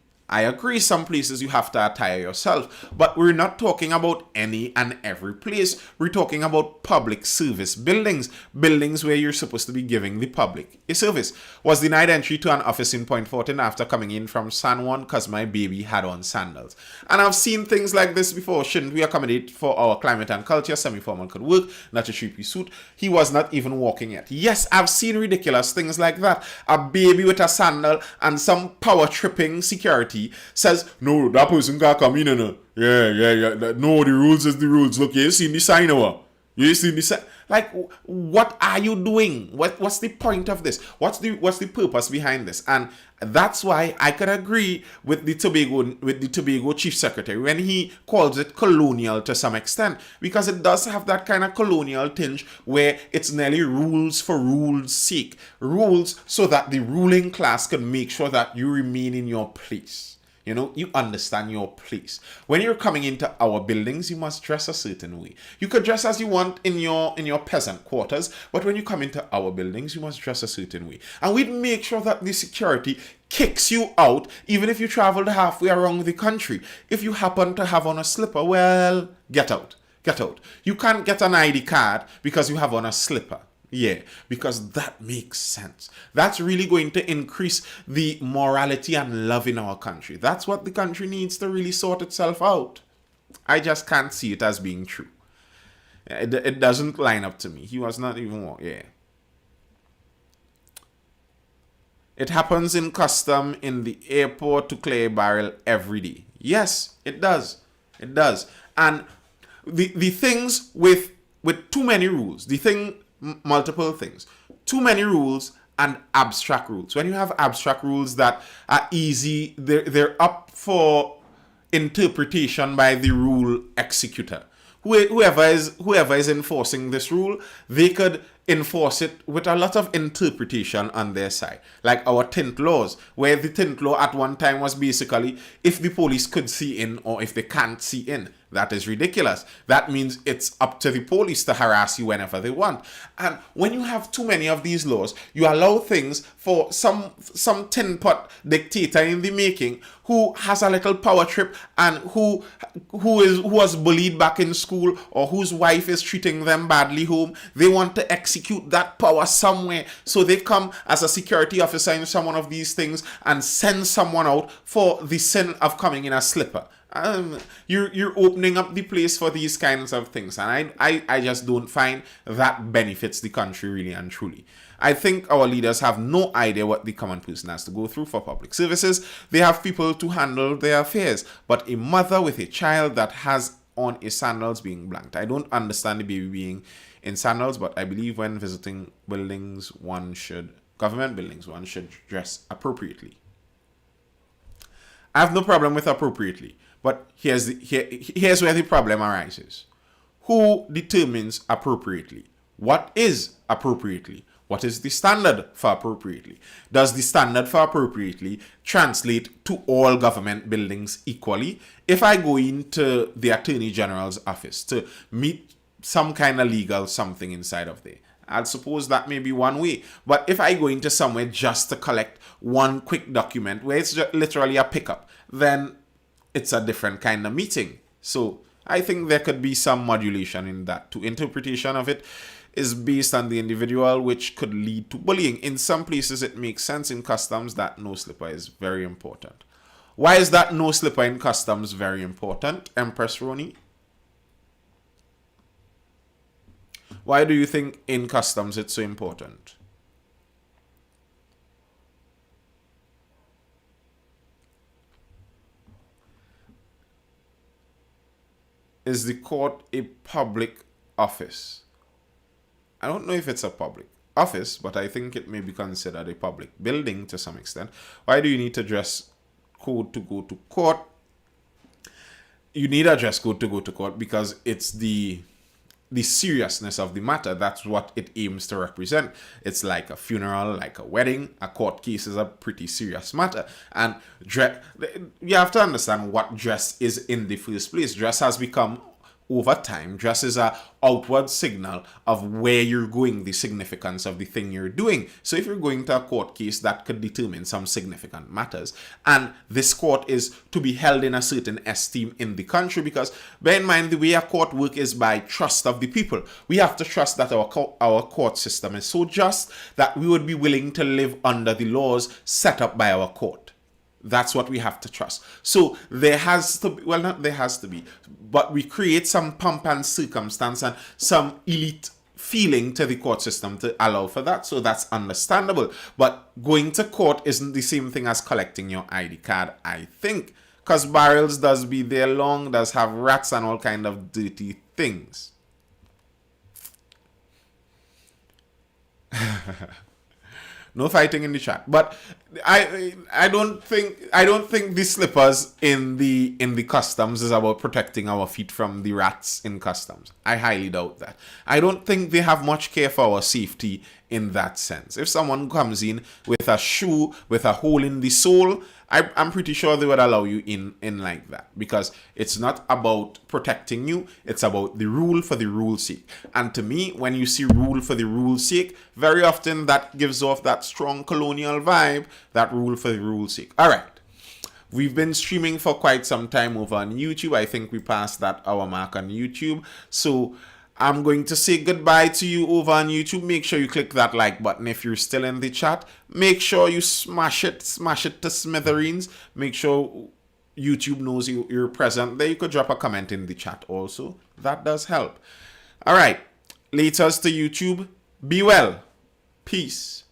Some places you have to attire yourself. But we're not talking about any and every place. We're talking about public service buildings. Buildings where you're supposed to be giving the public a service. Was denied entry to an office in Point Fortin after coming in from San Juan because my baby had on sandals. And I've seen things like this before. Shouldn't we accommodate for our climate and culture? Semi-formal could work, not a 3-piece suit. He was not even walking yet. Yes, I've seen ridiculous things like that. A baby with a sandal and some power tripping security says, no, that person can't come in. Yeah. No, the rules is the rules. Look, you seen the sign over. You seen the sign. Like, what are you doing? What's the point of this? What's the purpose behind this? And that's why I could agree with the Tobago Chief Secretary when he calls it colonial to some extent, because it does have that kind of colonial tinge where it's nearly rules for rules' sake. Rules so that the ruling class can make sure that you remain in your place. You know, you understand your place. When you're coming into our buildings, you must dress a certain way. You could dress as you want in your peasant quarters, but when you come into our buildings, you must dress a certain way. And we'd make sure that the security kicks you out, even if you traveled halfway around the country. If you happen to have on a slipper, well, get out. Get out. You can't get an ID card because you have on a slipper. Yeah, because that makes sense. That's really going to increase the morality and love in our country. That's what the country needs to really sort itself out. I just can't see it as being true. It doesn't line up to me. He was not even... Yeah. It happens in custom in the airport to clear a barrel every day. Yes, it does. It does. And the things with too many rules, multiple things. Too many rules and abstract rules. When you have abstract rules that are easy, they're up for interpretation by the rule executor. Whoever is enforcing this rule, they could enforce it with a lot of interpretation on their side. Like our tint laws, where the tint law at one time was basically if the police could see in or if they can't see in. That is ridiculous. That means it's up to the police to harass you whenever they want. And when you have too many of these laws, you allow things for some tin pot dictator in the making who has a little power trip and who was bullied back in school, or whose wife is treating them badly home. They want to execute that power somewhere, so they come as a security officer in some one of these things and send someone out for the sin of coming in a slipper. You're opening up the place for these kinds of things, and I just don't find that benefits the country really and truly. I think our leaders have no idea what the common person has to go through for public services. They have people to handle their affairs, but a mother with a child that has on a sandals being blanked. I don't understand the baby being in sandals, but I believe when visiting buildings, government buildings, one should dress appropriately. I have no problem with appropriately, but here's where the problem arises. Who determines appropriately? What is appropriately? What is the standard for appropriately? Does the standard for appropriately translate to all government buildings equally? If I go into the Attorney General's office to meet some kind of legal something inside of there, I'd suppose that may be one way. But if I go into somewhere just to collect one quick document where it's just literally a pickup, then it's a different kind of meeting. So I think there could be some modulation in that too. Interpretation of it is based on the individual, which could lead to bullying. In some places, it makes sense. In customs, that no slipper is very important. Why is that no slipper in customs very important, Empress Roni? Why do you think in customs it's so important? Is the court a public office? I don't know if it's a public office, but I think it may be considered a public building to some extent. Why do you need to dress code to go to court? You need a dress code to go to court because it's the seriousness of the matter. That's what it aims to represent. It's like a funeral, like a wedding. A court case is a pretty serious matter. And you have to understand what dress is in the first place. Dress has become, over time, dress is a outward signal of where you're going, the significance of the thing you're doing. So if you're going to a court case, that could determine some significant matters. And this court is to be held in a certain esteem in the country, because bear in mind, the way a court work is by trust of the people. We have to trust that our court system is so just that we would be willing to live under the laws set up by our court. That's what we have to trust. So there has to be, well, not there has to be, but we create some pomp and circumstance and some elite feeling to the court system to allow for that. So that's understandable. But going to court isn't the same thing as collecting your ID card, I think. Because barrels does be there long, does have rats and all kind of dirty things. No fighting in the chat, but I don't think the slippers in the customs is about protecting our feet from the rats in customs. I highly doubt that. I don't think they have much care for our safety in that sense. If someone comes in with a shoe with a hole in the sole, I'm pretty sure they would allow you in like that, because it's not about protecting you, it's about the rule for the rule's sake. And to me, when you see rule for the rule's sake, very often that gives off that strong colonial vibe, that rule for the rule's sake. All right. We've been streaming for quite some time over on YouTube. I think we passed that hour mark on YouTube. So I'm going to say goodbye to you over on YouTube. Make sure you click that like button. If you're still in the chat, make sure you smash it to smithereens. Make sure YouTube knows you're present there. You could drop a comment in the chat also. That does help. All right. Laters to YouTube. Be well. Peace.